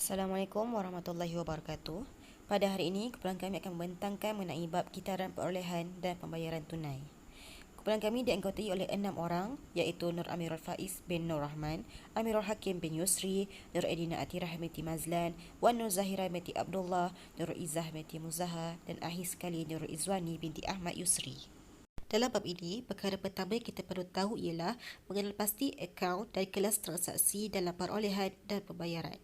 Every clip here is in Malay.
Assalamualaikum warahmatullahi wabarakatuh. Pada hari ini, kumpulan kami akan membentangkan mengenai bab kitaran perolehan dan pembayaran tunai. Kumpulan kami dianggotai oleh 6 orang, iaitu Nur Amirul Faiz bin Nur Rahman, Amirul Hakim bin Yusri, Nur Edina Atirah binti Mazlan, Wan Nur Zahira binti Abdullah, Nur Izzah binti Muzaha, dan akhir sekali Nur Izwani binti Ahmad Yusri. Dalam bab ini, perkara pertama yang kita perlu tahu ialah mengenal pasti akaun dan kelas transaksi dalam perolehan dan pembayaran.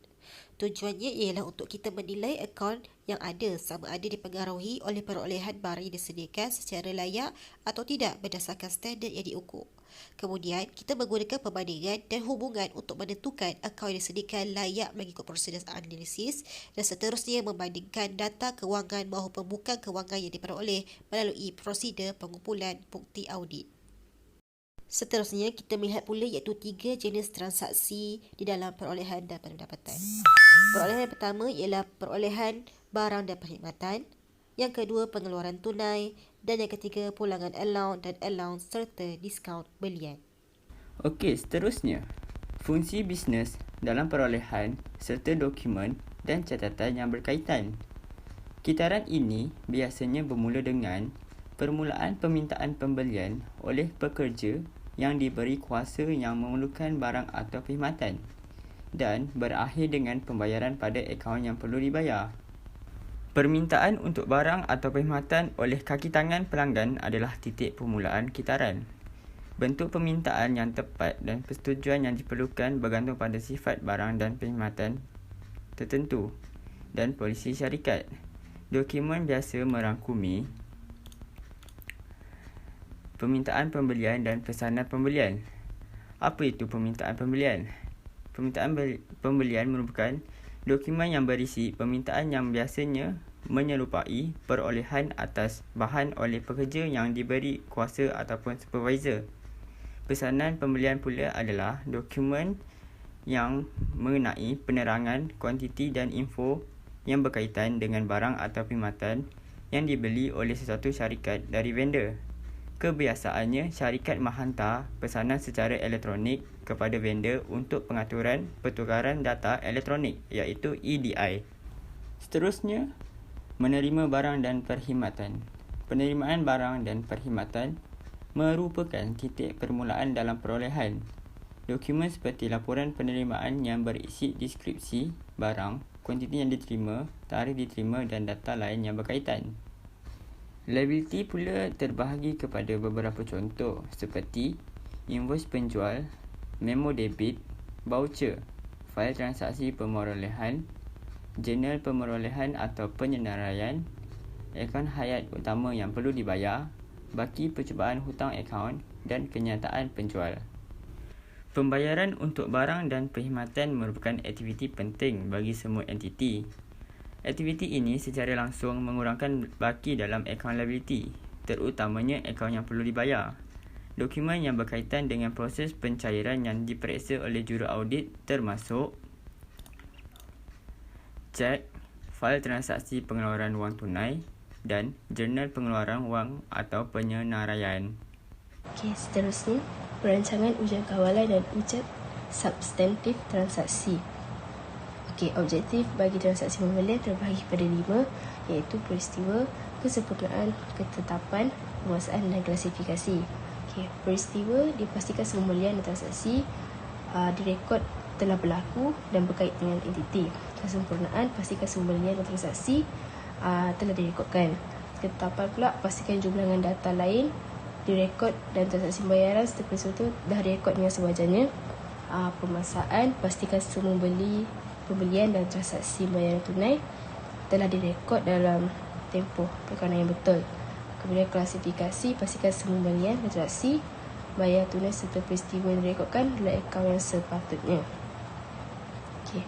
Tujuannya ialah untuk kita menilai akaun yang ada sama ada dipengaruhi oleh perolehan barang yang disediakan secara layak atau tidak berdasarkan standard yang diukur. Kemudian, kita menggunakan perbandingan dan hubungan untuk menentukan akaun yang disediakan layak mengikut prosedur analisis dan seterusnya membandingkan data kewangan maupun bukan kewangan yang diperoleh melalui prosedur pengumpulan bukti audit. Seterusnya, kita melihat pula iaitu 3 jenis transaksi di dalam perolehan dan pendapatan. Perolehan yang pertama ialah perolehan barang dan perkhidmatan. Yang kedua, pengeluaran tunai. Dan yang ketiga, pulangan allowance dan allowance serta diskaun belian. Okey, seterusnya. Fungsi bisnes dalam perolehan serta dokumen dan catatan yang berkaitan. Kitaran ini biasanya bermula dengan permulaan permintaan pembelian oleh pekerja yang diberi kuasa yang memerlukan barang atau perkhidmatan dan berakhir dengan pembayaran pada akaun yang perlu dibayar. Permintaan untuk barang atau perkhidmatan oleh kaki tangan pelanggan adalah titik permulaan kitaran. Bentuk permintaan yang tepat dan persetujuan yang diperlukan bergantung pada sifat barang dan perkhidmatan tertentu dan polisi syarikat. Dokumen biasa merangkumi permintaan pembelian dan pesanan pembelian. Apa itu permintaan pembelian? Permintaan pembelian merupakan dokumen yang berisi permintaan yang biasanya menyerupai perolehan atas bahan oleh pekerja yang diberi kuasa ataupun supervisor. Pesanan pembelian pula adalah dokumen yang mengenai penerangan kuantiti dan info yang berkaitan dengan barang atau perkhidmatan yang dibeli oleh sesuatu syarikat dari vendor. Kebiasaannya, syarikat menghantar pesanan secara elektronik kepada vendor untuk pengaturan pertukaran data elektronik iaitu EDI. Seterusnya, menerima barang dan perkhidmatan. Penerimaan barang dan perkhidmatan merupakan titik permulaan dalam perolehan. Dokumen seperti laporan penerimaan yang berisi deskripsi barang, kuantiti yang diterima, tarikh diterima dan data lain yang berkaitan. Liability pula terbahagi kepada beberapa contoh seperti invoice penjual, memo debit, voucher, fail transaksi pemerolehan, jurnal pemerolehan atau penyenaraian, akaun hayat utama yang perlu dibayar, baki percubaan hutang akaun dan kenyataan penjual. Pembayaran untuk barang dan perkhidmatan merupakan aktiviti penting bagi semua entiti. Aktiviti ini secara langsung mengurangkan baki dalam akaun liability, terutamanya akaun yang perlu dibayar. Dokumen yang berkaitan dengan proses pencairan yang diperiksa oleh juru audit termasuk cek, fail transaksi pengeluaran wang tunai dan jurnal pengeluaran wang atau penyenaraian. Okey, seterusnya, perancangan ujian kawalan dan ujian substantif transaksi. Okey, objektif bagi transaksi pembelian terbahagi pada 5 iaitu peristiwa, kesempurnaan, ketetapan, penguasaan dan klasifikasi. Okey, peristiwa dipastikan pembelian dan transaksi direkod telah berlaku dan berkait dengan entiti. Kesempurnaan pastikan pembelian dan transaksi telah direkodkan. Ketetapan pula pastikan jumlah dengan data lain direkod dan transaksi pembayaran serta peristiwa itu dah direkod dengan sewajarnya. Pemaksaan pastikan semua pembelian dan transaksi pembayaran tunai telah direkod dalam tempoh perkawanan yang betul. Kemudian klasifikasi, pastikan semua pembelian dan transaksi bayar tunai serta peristiwa yang direkodkan dalam akaun yang sepatutnya. Okay.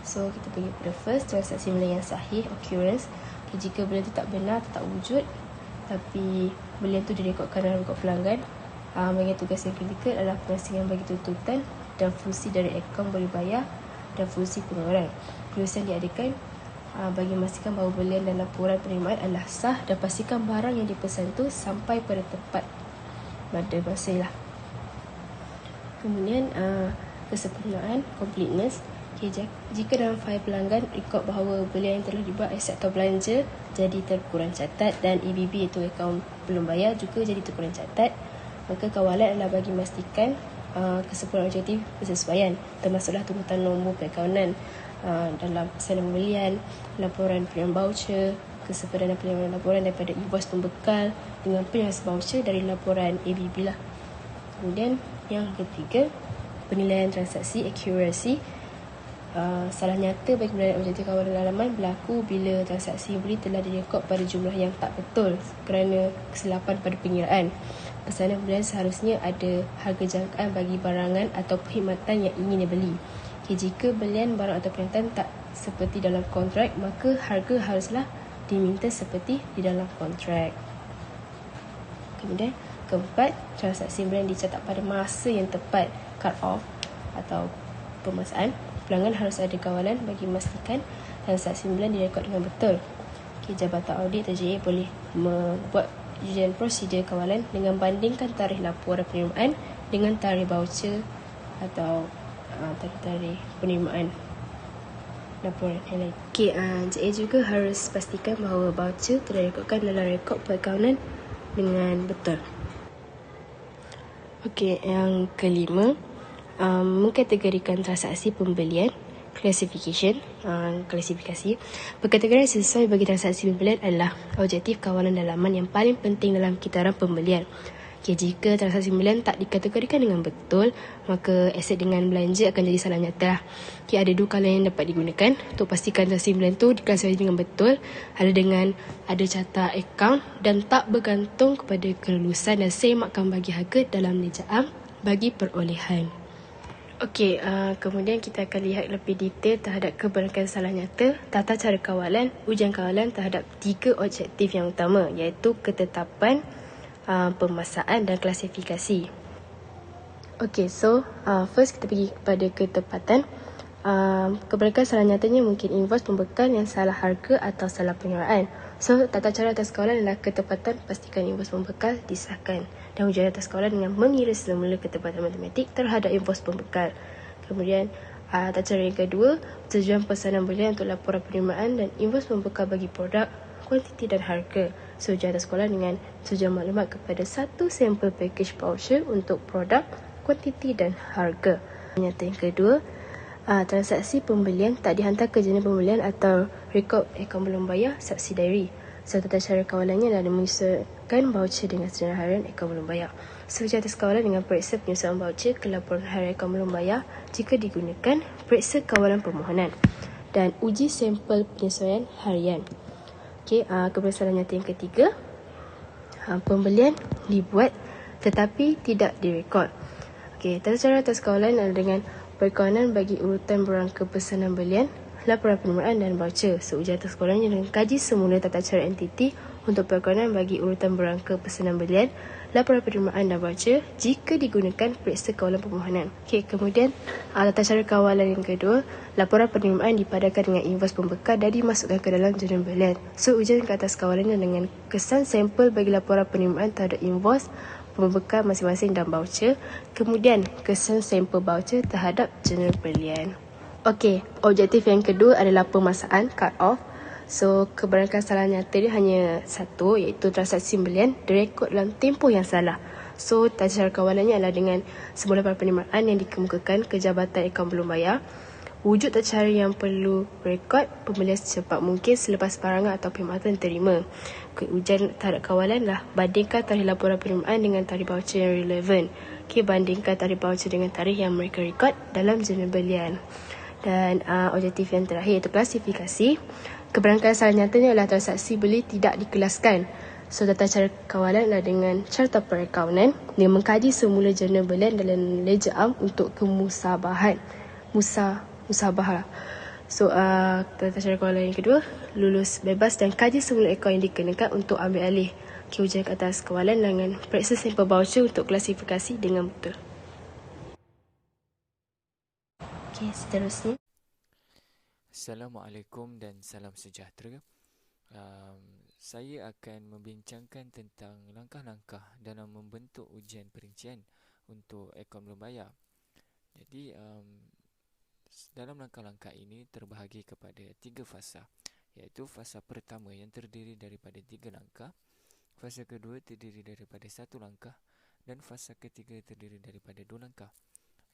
So, kita pergi pada first, transaksi pembelian yang sahih, occurrence. Okay, jika belian itu tak benar atau tak wujud, tapi belian itu direkodkan dalam rekod pelanggan, bahagian tugas yang kritikal adalah pemastikan bagi tuntutan dan fungsi dari akaun boleh bayar dan fungsi pengeluaran. Penulisan diadakan bagi memastikan bahawa belian dan laporan penerimaan adalah sah dan pastikan barang yang dipesan itu sampai pada tepat pada masa lah. Kemudian kesempurnaan, completeness, Okay, jika dalam fail pelanggan rekod bahawa belian yang telah dibuat aset atau belanja jadi terkurang catat dan ABB iaitu akaun belum bayar juga jadi terkurang catat, maka kawalan adalah bagi memastikan kesempurnaan objektif bersesuaian, termasuklah tuntutan nombor perakaunan dalam pesanan pembelian, laporan penerimaan voucher, kesempurnaan penerimaan laporan daripada invoice pembekal dengan penyiasan voucher dari laporan ABB lah. Kemudian yang ketiga, penilaian transaksi accuracy. Salah nyata bagi penilaian objektif kawalan dalaman berlaku bila transaksi yang beli telah direkod pada jumlah yang tak betul kerana kesilapan pada pengiraan. Pesanan pembelian seharusnya ada harga jangkaan bagi barangan atau perkhidmatan yang ingin dibeli. Jika belian barang atau perkhidmatan tak seperti dalam kontrak, maka harga haruslah diminta seperti di dalam kontrak. Kemudian keempat, transaksi pembelian dicatat pada masa yang tepat, cut off atau pemasaan. Pelanggan harus ada kawalan bagi memastikan transaksi pembelian direkod dengan betul. Jabatan audit atau JA boleh membuat ujian prosedur kawalan dengan bandingkan tarikh laporan penerimaan dengan tarikh voucher atau tarikh penerimaan laporan yang lain. JA juga harus pastikan bahawa voucher telah rekodkan dalam rekod perakaunan dengan betul. Yang kelima, mengkategorikan transaksi pembelian, klasifikasi. Perkategorian sesuai bagi transaksi pembelian adalah objektif kawalan dalaman yang paling penting dalam kitaran pembelian. Jika transaksi pembelian tak dikategorikan dengan betul, maka aset dengan belanja akan jadi salah nyata. Ada dua kalan yang dapat digunakan untuk pastikan transaksi pembelian itu diklasifikasi dengan betul. Ada catat akaun dan tak bergantung kepada kelulusan dan semakkan bagi harga dalam nilai am bagi perolehan. Kemudian kita akan lihat lebih detail terhadap kebenaran salah nyata, tata cara kawalan, ujian kawalan terhadap 3 objektif yang utama, iaitu ketetapan, pemasaan dan klasifikasi. First kita pergi kepada ketepatan. Kebenaran salah nyatanya mungkin invoice pembekal yang salah harga atau salah penyuaraan. Tata cara atas kawalan adalah ketepatan, pastikan invoice pembekal disahkan, dan ujian atas kawalan dengan mengira semula ketepatan matematik terhadap invoice pembekal. Kemudian tata cara yang kedua, tujuan pesanan belian untuk laporan penerimaan dan invoice pembekal bagi produk, kuantiti dan harga. Ujian atas kawalan dengan tujuan maklumat kepada satu sampel package voucher untuk produk, kuantiti dan harga. Nyata yang kedua, transaksi pembelian tak dihantar ke jurnal pembelian atau rekod akaun belum bayar subsidiary. Tata cara kawalannya adalah menyusulkan voucher dengan sejarah harian akaun belum bayar. Ujian atas kawalan dengan periksa penyusulan voucher ke laporan harian akaun belum bayar jika digunakan periksa kawalan permohonan, dan uji sampel penyesuaian harian. Kebenaran nyata yang ketiga, pembelian dibuat tetapi tidak direkod. Tata cara atas kawalan adalah dengan perkawalan bagi urutan berangka pesanan belian, laporan penerimaan dan voucher. Ujian atas kawalannya dengan kaji semula tata cara entiti untuk perkawalan bagi urutan berangka pesanan belian, laporan penerimaan dan voucher jika digunakan periksa kawalan permohonan. Kemudian tata cara kawalan yang kedua, laporan penerimaan dipadankan dengan invoice pembekal dan dimasukkan ke dalam jurnal belian. Ujian ke atas kawalannya dengan kesan sampel bagi laporan penerimaan terhadap invoice pembekal masing-masing dan voucher, kemudian kesan sampel voucher terhadap jurnal belian. Objektif yang kedua adalah pemasaan, cut off. Kebenaran salah nyata dia hanya satu, iaitu transaksi pembelian direkod dalam tempoh yang salah. Tata cara kawalannya adalah dengan semula laporan penerimaan yang dikemukakan ke jabatan akaun belum bayar, wujud tata cara yang perlu rekod pembelian secepat mungkin selepas barangan atau perkhidmatan diterima. Ujian terhadap kawalan lah bandingkan tarikh laporan penerimaan dengan tarikh voucher yang relevan. Bandingkan tarikh voucher dengan tarikh yang mereka rekod dalam jurnal belian. Dan objektif yang terakhir iaitu klasifikasi. Kebenaran salah nyatanya adalah transaksi beli tidak dikelaskan. Tata cara kawalan adalah dengan carta perakaunan dengan mengkaji semula jurnal belian dalam ledger am untuk kemusabahan. Musabahah. Tata cara kawalan yang kedua, lulus bebas dan kaji semula akaun yang dikenakan untuk ambil alih. Ujian ke atas kawalan dengan periksa sampel voucher untuk klasifikasi dengan betul. Seterusnya. Assalamualaikum dan salam sejahtera. Saya akan membincangkan tentang langkah-langkah dalam membentuk ujian perincian untuk akaun belum bayar. Jadi, Dalam langkah-langkah ini terbahagi kepada 3 fasa, iaitu fasa pertama yang terdiri daripada 3 langkah, fasa kedua terdiri daripada 1 langkah dan fasa ketiga terdiri daripada 2 langkah.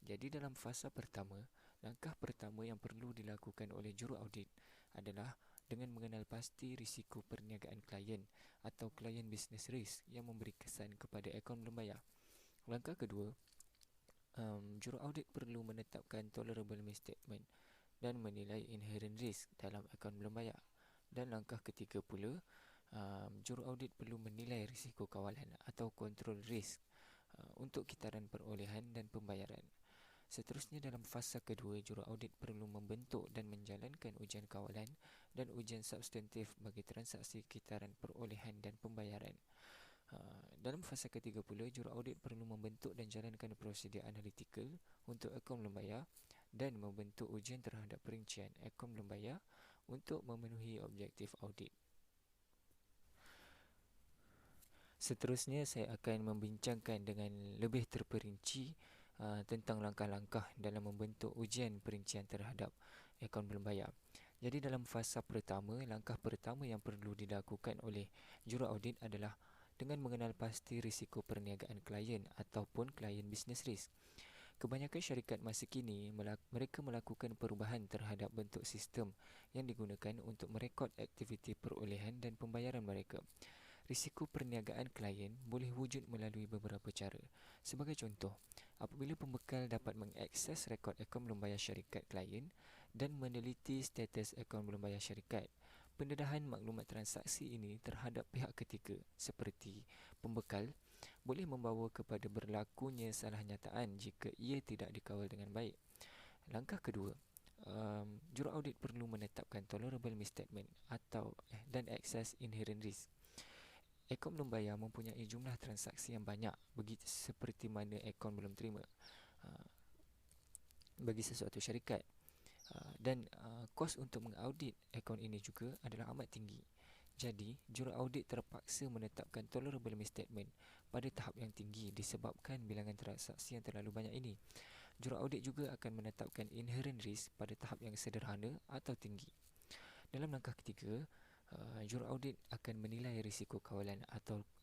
Jadi dalam fasa pertama, langkah pertama yang perlu dilakukan oleh juruaudit adalah dengan mengenal pasti risiko perniagaan klien atau klien business risk yang memberi kesan kepada akaun belum bayar. Langkah kedua, juruaudit perlu menetapkan tolerable misstatement dan menilai inherent risk dalam akaun belum bayar. Dan langkah ketiga pula, juruaudit perlu menilai risiko kawalan atau control risk untuk kitaran perolehan dan pembayaran. Seterusnya dalam fasa kedua, juruaudit perlu membentuk dan menjalankan ujian kawalan dan ujian substantif bagi transaksi kitaran perolehan dan pembayaran. Dalam fasa ketiga pula, juruaudit perlu membentuk dan jalankan prosedur analitikal untuk akaun belum bayar dan membentuk ujian terhadap perincian akaun belum bayar untuk memenuhi objektif audit. Seterusnya, saya akan membincangkan dengan lebih terperinci tentang langkah-langkah dalam membentuk ujian perincian terhadap akaun belum bayar. Jadi dalam fasa pertama, langkah pertama yang perlu dilakukan oleh juruaudit adalah dengan mengenal pasti risiko perniagaan klien ataupun klien business risk. Kebanyakan syarikat masa kini mereka melakukan perubahan terhadap bentuk sistem yang digunakan untuk merekod aktiviti perolehan dan pembayaran mereka. Risiko perniagaan klien boleh wujud melalui beberapa cara. Sebagai contoh, apabila pembekal dapat mengakses rekod akaun belum bayar syarikat klien dan meneliti status akaun belum bayar syarikat, pendedahan maklumat transaksi ini terhadap pihak ketiga seperti pembekal boleh membawa kepada berlakunya salah nyataan jika ia tidak dikawal dengan baik. Langkah kedua, juruaudit perlu menetapkan tolerable misstatement dan access inherent risk. Akaun belum bayar mempunyai jumlah transaksi yang banyak seperti mana akaun belum terima bagi sesuatu syarikat, dan kos untuk mengaudit akaun ini juga adalah amat tinggi. Jadi, juruaudit terpaksa menetapkan tolerable misstatement pada tahap yang tinggi disebabkan bilangan transaksi yang terlalu banyak ini. Juruaudit juga akan menetapkan inherent risk pada tahap yang sederhana atau tinggi. Dalam langkah ketiga, juruaudit akan menilai risiko kawalan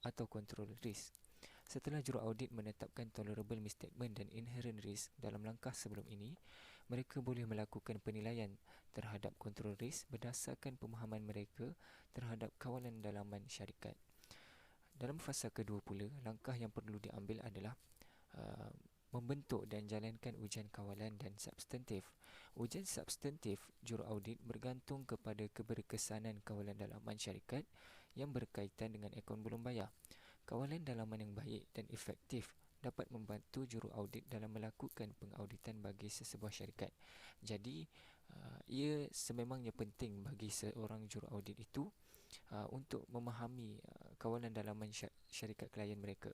atau control risk. Setelah juruaudit menetapkan tolerable misstatement dan inherent risk dalam langkah sebelum ini, mereka boleh melakukan penilaian terhadap control risk berdasarkan pemahaman mereka terhadap kawalan dalaman syarikat. Dalam fasa kedua pula, langkah yang perlu diambil adalah membentuk dan jalankan ujian kawalan dan substantif. Ujian substantif juruaudit bergantung kepada keberkesanan kawalan dalaman syarikat yang berkaitan dengan akaun belum bayar. Kawalan dalaman yang baik dan efektif dapat membantu juruaudit dalam melakukan pengauditan bagi sesebuah syarikat. Jadi, ia sememangnya penting bagi seorang juruaudit itu untuk memahami kawalan dalaman syarikat klien mereka.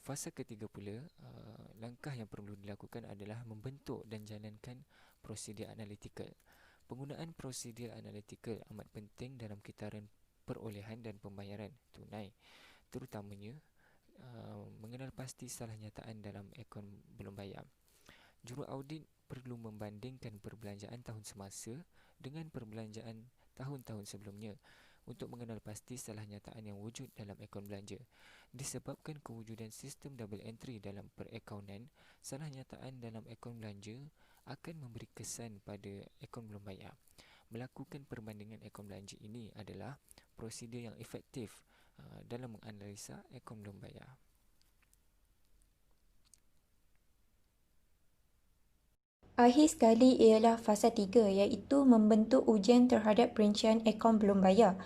Fasa ketiga pula, langkah yang perlu dilakukan adalah membentuk dan jalankan prosedur analitikal. Penggunaan prosedur analitikal amat penting dalam kitaran perolehan dan pembayaran tunai, terutamanya mengenal pasti salah nyataan dalam akaun belum bayar. Juruaudit perlu membandingkan perbelanjaan tahun semasa dengan perbelanjaan tahun-tahun sebelumnya untuk mengenal pasti salah nyataan yang wujud dalam akaun belanja. Disebabkan kewujudan sistem double entry dalam perakaunan, salah nyataan dalam akaun belanja akan memberi kesan pada akaun belum bayar. Melakukan perbandingan akaun belanja ini adalah prosedur yang efektif dalam menganalisa akaun belum bayar. Akhir sekali ialah fasa 3 iaitu membentuk ujian terhadap perincian akaun belum bayar.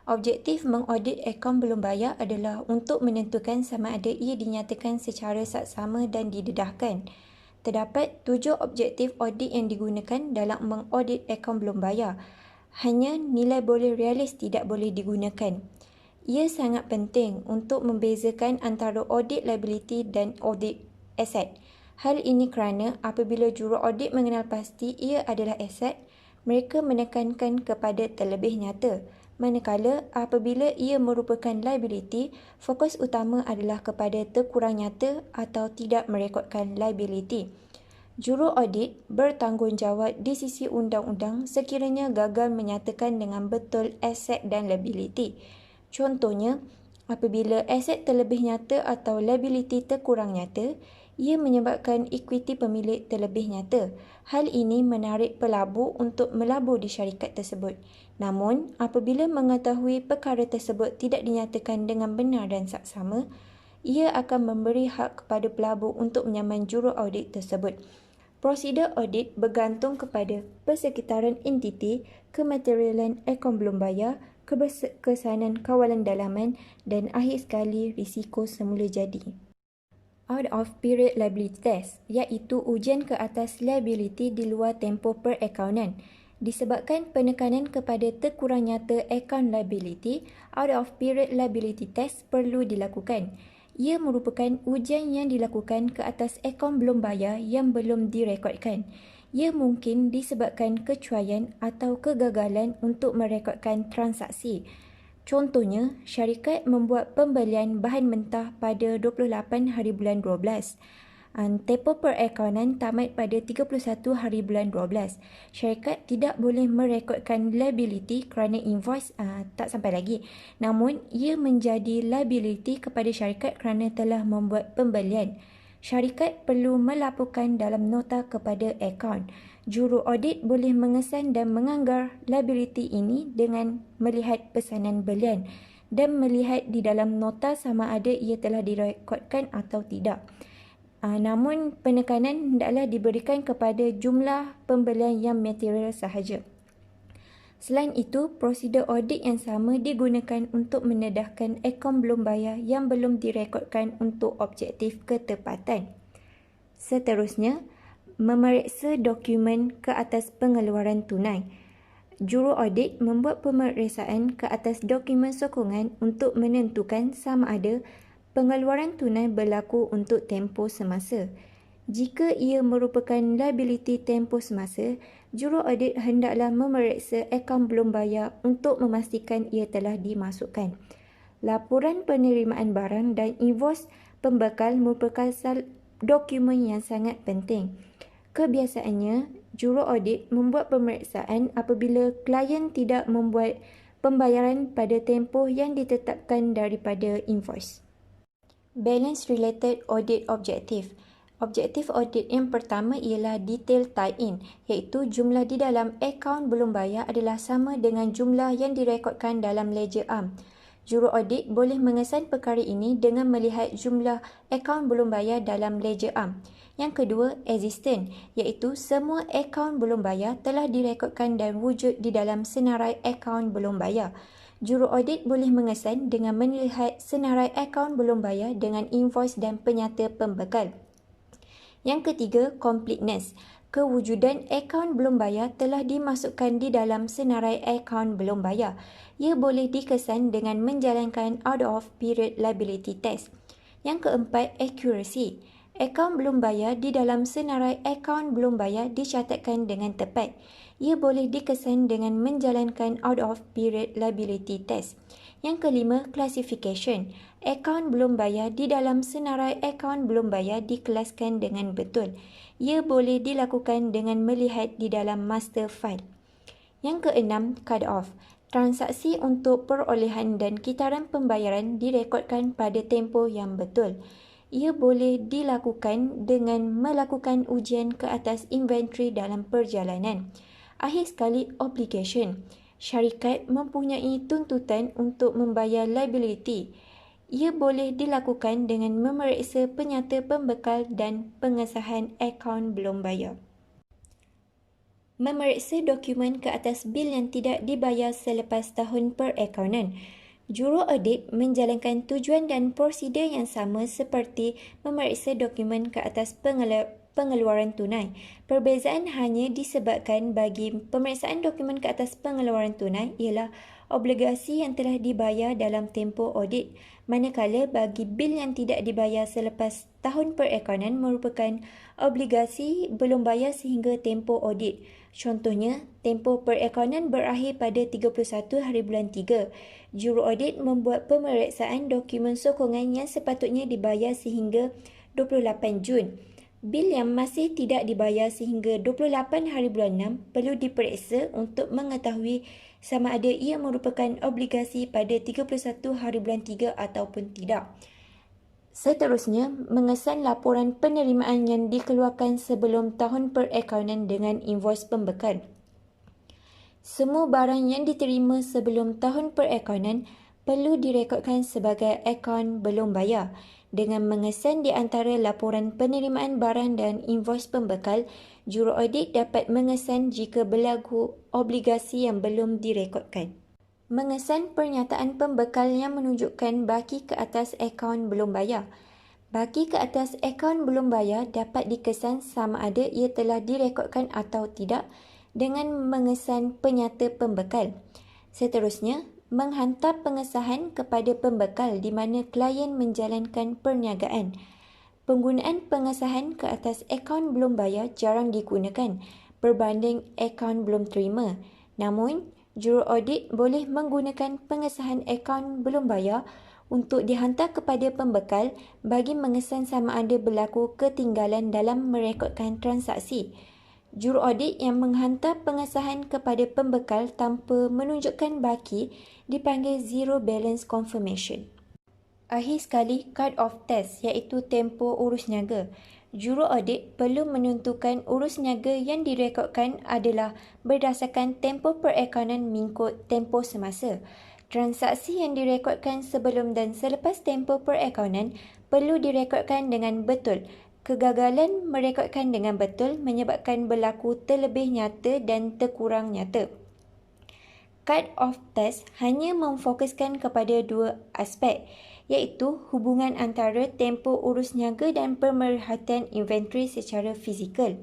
Objektif mengaudit akaun belum bayar adalah untuk menentukan sama ada ia dinyatakan secara saksama dan didedahkan. Terdapat 7 objektif audit yang digunakan dalam mengaudit akaun belum bayar. Hanya nilai boleh realis tidak boleh digunakan. Ia sangat penting untuk membezakan antara audit liability dan audit aset. Hal ini kerana apabila juruaudit mengenal pasti ia adalah aset, mereka menekankan kepada terlebih nyata. Manakala apabila ia merupakan liability, fokus utama adalah kepada terkurang nyata atau tidak merekodkan liability. Juru audit bertanggungjawab di sisi undang-undang sekiranya gagal menyatakan dengan betul aset dan liability. Contohnya, apabila aset terlebih nyata atau liability terkurang nyata, ia menyebabkan equity pemilik terlebih nyata. Hal ini menarik pelabur untuk melabur di syarikat tersebut. Namun, apabila mengetahui perkara tersebut tidak dinyatakan dengan benar dan saksama, ia akan memberi hak kepada pelabur untuk menyaman juru audit tersebut. Prosedur audit bergantung kepada persekitaran entiti, kematerialan akaun belum bayar, keberkesanan kawalan dalaman dan akhir sekali risiko semula jadi. Out of period liability test iaitu ujian ke atas liability di luar tempoh perakaunan. Disebabkan penekanan kepada terkurang nyata akaun liability, out of period liability test perlu dilakukan. Ia merupakan ujian yang dilakukan ke atas akaun belum bayar yang belum direkodkan. Ia mungkin disebabkan kecuaian atau kegagalan untuk merekodkan transaksi. Contohnya, syarikat membuat pembelian bahan mentah pada 28 hari bulan 12. Tempoh perakaunan tamat pada 31 hari bulan 12. Syarikat tidak boleh merekodkan liability kerana invoice tak sampai lagi. Namun, ia menjadi liability kepada syarikat kerana telah membuat pembelian. Syarikat perlu melaporkan dalam nota kepada akaun. Juru audit boleh mengesan dan menganggar liability ini dengan melihat pesanan belian dan melihat di dalam nota sama ada ia telah direkodkan atau tidak. Namun penekanan hendaklah diberikan kepada jumlah pembelian yang material sahaja. Selain itu, prosedur audit yang sama digunakan untuk mendedahkan akaun belum bayar yang belum direkodkan untuk objektif ketepatan. Seterusnya, memeriksa dokumen ke atas pengeluaran tunai. Juru audit membuat pemeriksaan ke atas dokumen sokongan untuk menentukan sama ada pengeluaran tunai berlaku untuk tempoh semasa. Jika ia merupakan liability tempoh semasa, juru audit hendaklah memeriksa akaun belum bayar untuk memastikan ia telah dimasukkan. Laporan penerimaan barang dan invoice pembekal merupakan dokumen yang sangat penting. Kebiasaannya, juru audit membuat pemeriksaan apabila klien tidak membuat pembayaran pada tempoh yang ditetapkan daripada invoice. Balance Related Audit Objective. Objektif audit yang pertama ialah detail tie-in, iaitu jumlah di dalam akaun belum bayar adalah sama dengan jumlah yang direkodkan dalam ledger am. Juru audit boleh mengesan perkara ini dengan melihat jumlah akaun belum bayar dalam ledger am. Yang kedua, existent, iaitu semua akaun belum bayar telah direkodkan dan wujud di dalam senarai akaun belum bayar. Juru audit boleh mengesan dengan melihat senarai akaun belum bayar dengan invoice dan penyata pembekal. Yang ketiga, completeness. Kewujudan akaun belum bayar telah dimasukkan di dalam senarai akaun belum bayar. Ia boleh dikesan dengan menjalankan out of period liability test. Yang keempat, accuracy. Akaun belum bayar di dalam senarai akaun belum bayar dicatatkan dengan tepat. Ia boleh dikesan dengan menjalankan out of period liability test. Yang kelima, classification. Akaun belum bayar di dalam senarai akaun belum bayar dikelaskan dengan betul. Ia boleh dilakukan dengan melihat di dalam master file. Yang keenam, cut-off. Transaksi untuk perolehan dan kitaran pembayaran direkodkan pada tempoh yang betul. Ia boleh dilakukan dengan melakukan ujian ke atas inventory dalam perjalanan. Akhir sekali, obligation. Syarikat mempunyai tuntutan untuk membayar liability. Ia boleh dilakukan dengan memeriksa penyata pembekal dan pengesahan akaun belum bayar. Memeriksa dokumen ke atas bil yang tidak dibayar selepas tahun perakaunan. Juru audit menjalankan tujuan dan prosedur yang sama seperti memeriksa dokumen ke atas pengeluaran tunai. Perbezaan hanya disebabkan bagi pemeriksaan dokumen ke atas pengeluaran tunai ialah obligasi yang telah dibayar dalam tempoh audit, manakala bagi bil yang tidak dibayar selepas tahun perakaunan merupakan obligasi belum bayar sehingga tempoh audit. Contohnya, tempoh perakaunan berakhir pada 31 hari bulan 3. Juru audit membuat pemeriksaan dokumen sokongan yang sepatutnya dibayar sehingga 28 Jun. Bil yang masih tidak dibayar sehingga 28 hari bulan 6 perlu diperiksa untuk mengetahui sama ada ia merupakan obligasi pada 31 hari bulan 3 ataupun tidak. Seterusnya, mengesan laporan penerimaan yang dikeluarkan sebelum tahun perakaunan dengan invoice pembekal. Semua barang yang diterima sebelum tahun perakaunan perlu direkodkan sebagai akaun belum bayar dengan mengesan di antara laporan penerimaan barang dan invoice pembekal. Juru audit dapat mengesan jika berlaku obligasi yang belum direkodkan. Mengesan pernyataan pembekal yang menunjukkan baki ke atas akaun belum bayar. Baki ke atas akaun belum bayar dapat dikesan sama ada ia telah direkodkan atau tidak dengan mengesan penyata pembekal. Seterusnya, menghantar pengesahan kepada pembekal di mana klien menjalankan perniagaan. Penggunaan pengesahan ke atas akaun belum bayar jarang digunakan berbanding akaun belum terima. Namun, juru audit boleh menggunakan pengesahan akaun belum bayar untuk dihantar kepada pembekal bagi mengesan sama ada berlaku ketinggalan dalam merekodkan transaksi. Juru audit yang menghantar pengesahan kepada pembekal tanpa menunjukkan baki dipanggil zero balance confirmation. Akhir sekali, card of test iaitu tempoh urus niaga. Juru audit perlu menentukan urus niaga yang direkodkan adalah berdasarkan tempoh perakaunan mengikut tempoh semasa. Transaksi yang direkodkan sebelum dan selepas tempoh perakaunan perlu direkodkan dengan betul. Kegagalan merekodkan dengan betul menyebabkan berlaku terlebih nyata dan terkurang nyata. Card of test hanya memfokuskan kepada dua aspek, iaitu hubungan antara tempoh urus niaga dan pemerhatian inventory secara fizikal.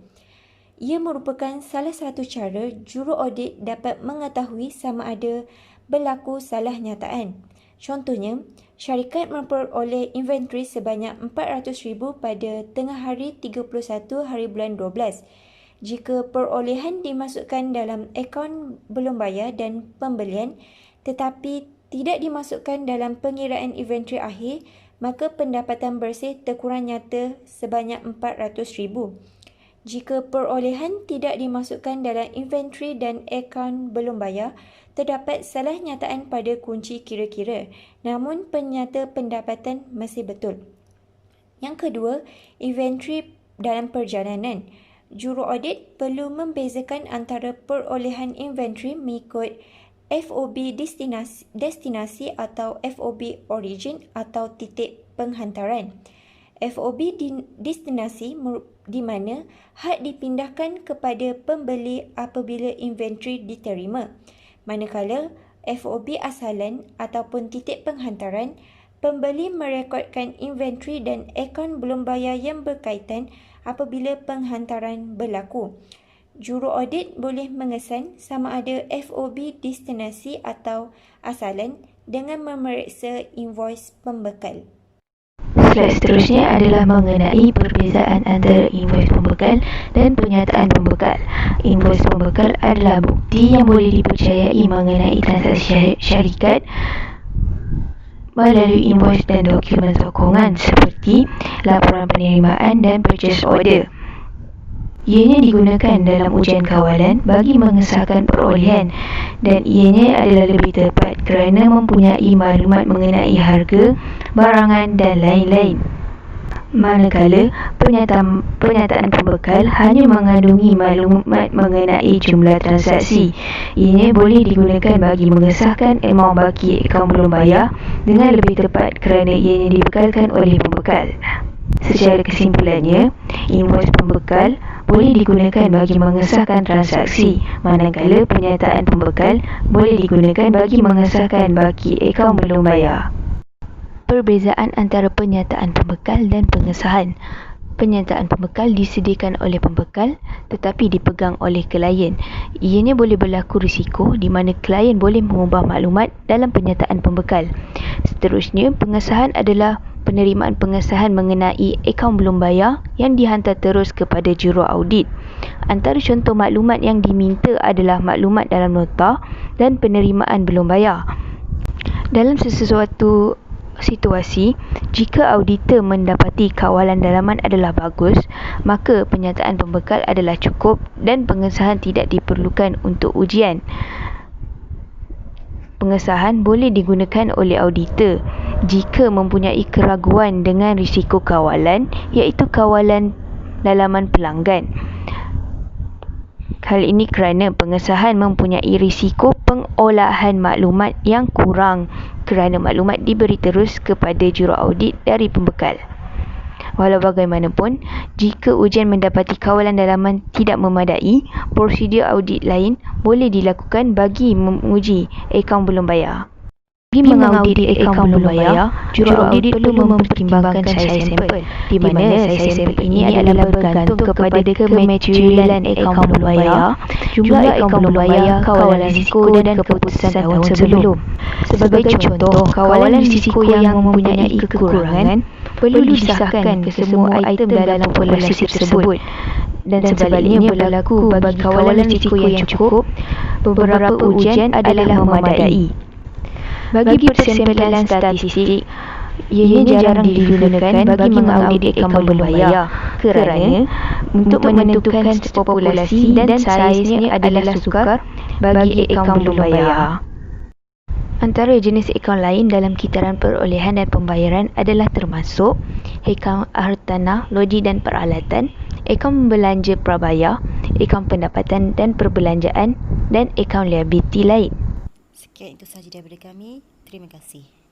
Ia merupakan salah satu cara juru audit dapat mengetahui sama ada berlaku salah nyataan. Contohnya, syarikat memperoleh inventory sebanyak 400,000 pada tengah hari 31 hari bulan 12. Jika perolehan dimasukkan dalam akaun belum bayar dan pembelian tetapi tidak dimasukkan dalam pengiraan inventory akhir, maka pendapatan bersih terkurang nyata sebanyak 400,000. Jika perolehan tidak dimasukkan dalam inventory dan akaun belum bayar, terdapat salah nyataan pada kunci kira-kira, namun penyata pendapatan masih betul. Yang kedua, inventory dalam perjalanan. Juru audit perlu membezakan antara perolehan inventory mengikut FOB destinasi atau FOB origin atau titik penghantaran. FOB destinasi di mana had dipindahkan kepada pembeli apabila inventory diterima. Manakala FOB asalan ataupun titik penghantaran, pembeli merekodkan inventory dan akaun belum bayar yang berkaitan apabila penghantaran berlaku. Juru audit boleh mengesan sama ada FOB destinasi atau asalan dengan memeriksa invoice pembekal. Slide seterusnya adalah mengenai perbezaan antara invoice pembekal dan penyataan pembekal. Invoice pembekal adalah bukti yang boleh dipercayai mengenai transaksi syarikat melalui invoice dan dokumen sokongan seperti laporan penerimaan dan purchase order. Ianya digunakan dalam ujian kawalan bagi mengesahkan perolehan dan ianya adalah lebih tepat kerana mempunyai maklumat mengenai harga, barangan dan lain-lain. Manakala penyataan pembekal hanya mengandungi maklumat mengenai jumlah transaksi. Ianya boleh digunakan bagi mengesahkan amaun baki akaun belum bayar dengan lebih tepat kerana ianya dibekalkan oleh pembekal. Secara kesimpulannya, invoice pembekal boleh digunakan bagi mengesahkan transaksi, manakala penyataan pembekal boleh digunakan bagi mengesahkan baki akaun belum bayar. Perbezaan antara penyataan pembekal dan pengesahan. Penyataan pembekal disediakan oleh pembekal tetapi dipegang oleh klien. Ianya boleh berlaku risiko di mana klien boleh mengubah maklumat dalam penyataan pembekal. Seterusnya, pengesahan adalah penerimaan pengesahan mengenai akaun belum bayar yang dihantar terus kepada juru audit. Antara contoh maklumat yang diminta adalah maklumat dalam nota dan penerimaan belum bayar. Dalam sesuatu situasi, jika auditor mendapati kawalan dalaman adalah bagus, maka penyataan pembekal adalah cukup dan pengesahan tidak diperlukan untuk ujian. Pengesahan boleh digunakan oleh auditor jika mempunyai keraguan dengan risiko kawalan, iaitu kawalan dalaman pelanggan. Hal ini kerana pengesahan mempunyai risiko pengolahan maklumat yang kurang kerana maklumat diberi terus kepada juraaudit dari pembekal. Walau bagaimanapun, jika ujian mendapati kawalan dalaman tidak memadai, prosedur audit lain boleh dilakukan bagi menguji akaun belum bayar. Bagi mengaudit akaun belum bayar, juraaudit perlu mempertimbangkan saiz sampel, di mana saiz sampel ini adalah bergantung kepada kematerialan akaun belum bayar, jumlah akaun belum bayar, kawalan risiko dan keputusan tahun sebelum. Sebagai contoh, kawalan risiko yang mempunyai kekurangan perlu disahkan ke semua item dalam populasi tersebut. Dan sebaliknya berlaku bagi kawalan risiko yang cukup, beberapa ujian adalah memadai. Bagi persempelan statistik, ianya jarang digunakan bagi mengaudit akaun belum bayar kerana untuk menentukan populasi dan saiznya adalah sukar bagi akaun belum bayar. Antara jenis akaun lain dalam kitaran perolehan dan pembayaran adalah termasuk akaun hartanah, loji dan peralatan, akaun belanja prabayar, akaun pendapatan dan perbelanjaan dan akaun liability lain. Sekian itu sahaja daripada kami. Terima kasih.